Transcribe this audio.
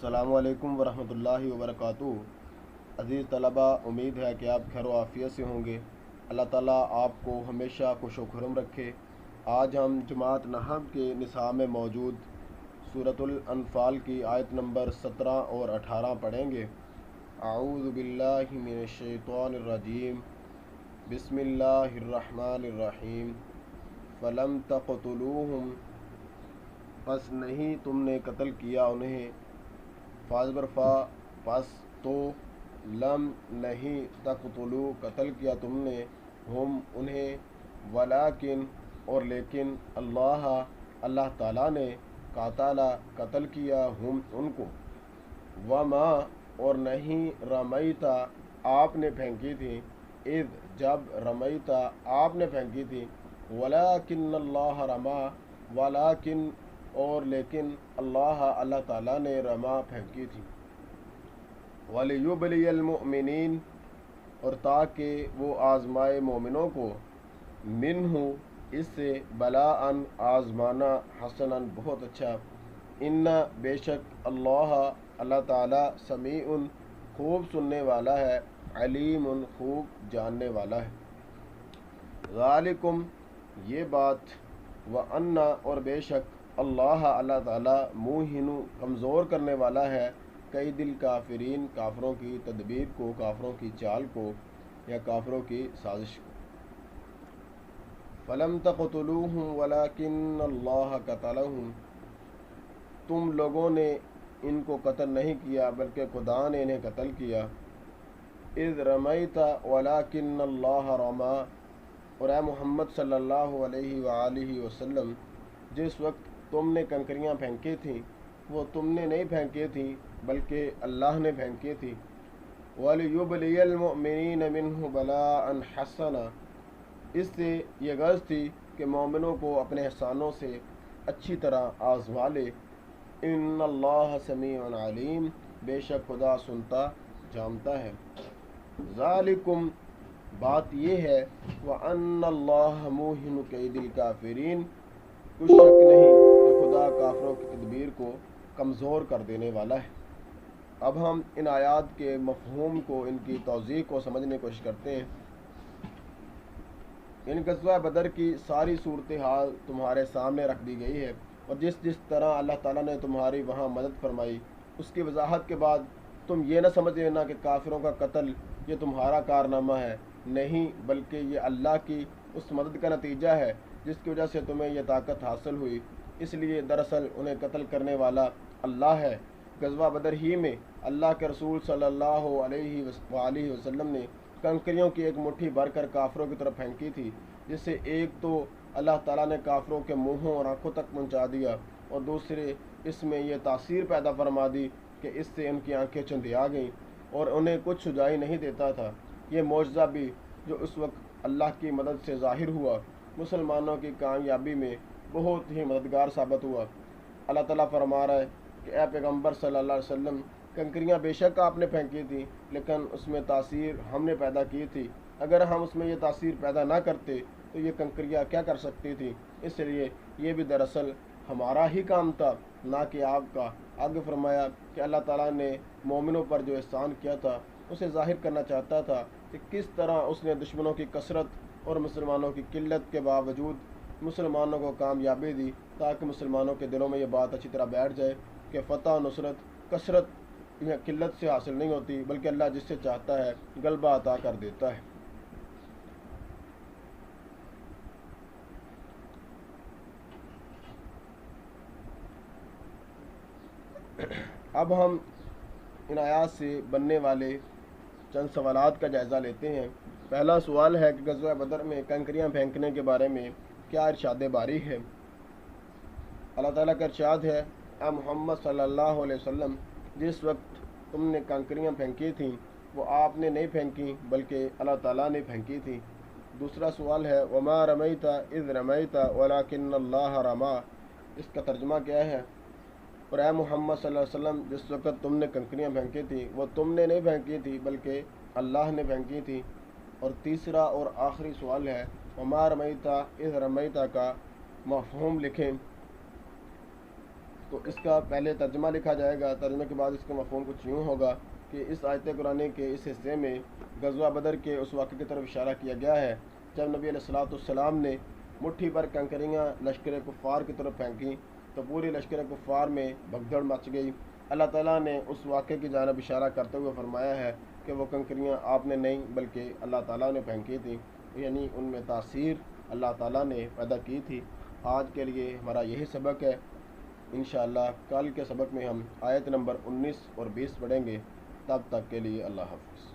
अस्सलामु अलैकुम वरहमतुल्लाहि वबरकातुहू। अज़ीज़ तलबा, उम्मीद है कि आप खैर आफ़ियत से होंगे। अल्लाह ताला आपको हमेशा खुशो खुर्रम रखे। आज हम जमात नहब के निसाब में मौजूद सूरतुल अनफ़ाल की आयत नंबर 17 और 18 पढ़ेंगे। आऊज़ु बिल्लाहि मिनश शैतानिर रजीम, बिस्मिल्लाहिर्रहमानिर्रहीम। फ़लम तक़तुलूहुम, पस नहीं तुमने कत्ल किया उन्हें, फाज़बरफ़ा पस तो, लम नहीं, तक़तुलू कत्ल किया तुमने, हम उन्हें, वलाकिन और लेकिन, अल्लाह ताला ने, कातला कत्ल किया, हम उनको, वमा और नहीं, रमैता आपने फेंकी थी, इज़ जब, रमैता आपने फेंकी थी, वलाकिन अल्लाह रमा, वलाकिन और लेकिन, अल्लाह ताला ने रमा फेंकी थी। वलियुबलियल मुमिनीन और ताकि वो आज़माए मोमिनों को, मिन्हु इससे, बलाअन आज़माना, हसनन बहुत अच्छा, इन्ना बेशक अल्लाह ताला समीउन खूब सुनने वाला है, अलीमुन खूब जानने वाला है। ज़ालिकुम ये बात, व अन्ना और बेशक, अल्लाह ताला मुहिनु कमज़ोर करने वाला है, कई दिल काफिरीन काफरों की तदबीर को, काफरों की चाल को या काफरों की साजिश को। फ़लम तक़तुलूहुम वलाकिन अल्लाह क़तलहुम, तुम लोगों ने इनको कत्ल नहीं किया बल्कि खुदा ने इन्हें कत्ल किया। इज़ रमैता वलाकिन अल्लाह रमा, और ए मोहम्मद सल्लल्लाहु अलैहि वसल्लम, जिस वक्त तुमने कंकरियाँ फेंकी थीं वो तुमने नहीं फेंकी थी बल्कि अल्लाह ने फेंकी थी। वलियुबलियल मुमिनीन मिन्हु बलाअन हसना, इससे ये गर्ज थी कि मोमिनों को अपने एहसानों से अच्छी तरह आज़मा ले। इन्नल्लाह समीउन अलीम, बेशक खुदा सुनता जानता है। ज़ालिकुम बात ये है, व अन्नल्लाह मुहिनु कैदिल काफिरीन, कुछ शक नहीं कि खुदा काफरों की तदबीर को कमज़ोर कर देने वाला है। अब हम इन आयात के मफ़हूम को, इनकी तौज़ीह को समझने की कोशिश करते हैं। इन ग़ज़वा बदर की सारी सूरत हाल तुम्हारे सामने रख दी गई है, और जिस जिस तरह अल्लाह ताला ने तुम्हारी वहाँ मदद फरमाई, उसकी वजाहत के बाद तुम ये न समझ लेना कि काफिरों का कत्ल ये तुम्हारा कारनामा है, नहीं, बल्कि ये अल्लाह की उस मदद का नतीजा है जिसकी वजह से तुम्हें यह ताकत हासिल हुई। इसलिए दरअसल उन्हें कत्ल करने वाला अल्लाह है। ग़ज़वा बदर ही में अल्लाह के रसूल सल्लल्लाहु अलैहि वसल्लम ने कंकरियों की एक मुट्ठी भरकर काफरों की तरफ फेंकी थी, जिससे एक तो अल्लाह ताला ने काफरों के मुँहों और आँखों तक पहुँचा दिया, और दूसरे इसमें यह तासीर पैदा फरमा दी कि इससे उनकी आँखें चंधिया गईं और उन्हें कुछ सुझाई नहीं देता था। ये मौजज़ा भी जो उस वक्त अल्लाह की मदद से ज़ाहिर हुआ, मुसलमानों की कामयाबी में बहुत ही मददगार साबित हुआ। अल्लाह ताला फरमा रहा है कि ए पैगम्बर सल्लल्लाहु अलैहि वसल्लम, कंकरियाँ बेशक आपने फेंकी थी, लेकिन उसमें तासीर हमने पैदा की थी। अगर हम उसमें ये तासीर पैदा ना करते तो ये कंकरियाँ क्या कर सकती थी, इसलिए ये भी दरअसल हमारा ही काम था, ना कि आपका। आगे फरमाया कि अल्लाह ताला ने मोमिनों पर जो एहसान किया था उसे ज़ाहिर करना चाहता था कि किस तरह उसने दुश्मनों की कसरत और मुसलमानों की किल्लत के बावजूद मुसलमानों को कामयाबी दी, ताकि मुसलमानों के दिलों में ये बात अच्छी तरह बैठ जाए कि फ़तह नुसरत कसरत या किल्लत से हासिल नहीं होती, बल्कि अल्लाह जिससे चाहता है गलबा अता कर देता है। अब हम इन आयात से बनने वाले चंद सवालात का जायज़ा लेते हैं। पहला सवाल है कि ग़ज़वा बदर में कंकरियाँ फेंकने के बारे में क्या इरशाद बारी है। अल्लाह ताला का इरशाद है, ए मोहम्मद सल्लल्लाहु अलैहि वसल्लम, जिस वक्त तुमने कंकरियाँ फेंकी थीं वो आपने नहीं फेंकी बल्कि अल्लाह ताला ने फेंकी थी। दूसरा सवाल है, वमा रमैता इज़ रमैता वलाकिन अल्लाह रमा, इसका तर्जुमा क्या है। और ए मोहम्मद सल्लल्लाहु अलैहि वसल्लम, जिस वक्त तुमने कंकरियाँ फेंकी थी वो तुमने नहीं फेंकी थी बल्कि अल्लाह ने फेंकी थी। और तीसरा और आखिरी सवाल है, वमा रमैता इज़ रमैता का मफ़हूम लिखें। تو اس کا پہلے ترجمہ لکھا جائے گا، ترجمے کے بعد اس کا مفہوم کچھ یوں ہوگا کہ اس آیت قرآن کے اس حصے میں غزوہ بدر کے اس واقعے کی طرف اشارہ کیا گیا ہے جب نبی علیہ الصلوۃ والسلام نے مٹھی پر کنکریاں لشکر کفار کی طرف پھینکیں تو پوری لشکر کفار میں بھگدڑ مچ گئی۔ اللہ تعالیٰ نے اس واقعے کی جانب اشارہ کرتے ہوئے فرمایا ہے کہ وہ کنکریاں آپ نے نہیں بلکہ اللہ تعالیٰ نے پھینکی تھیں، یعنی ان میں تاثیر اللہ تعالیٰ نے پیدا کی تھی۔ آج کے لیے ہمارا یہی سبق ہے، انشاءاللہ کل کے سبق میں ہم آیت نمبر 19 اور 20 پڑھیں گے۔ تب تک کے لیے اللہ حافظ۔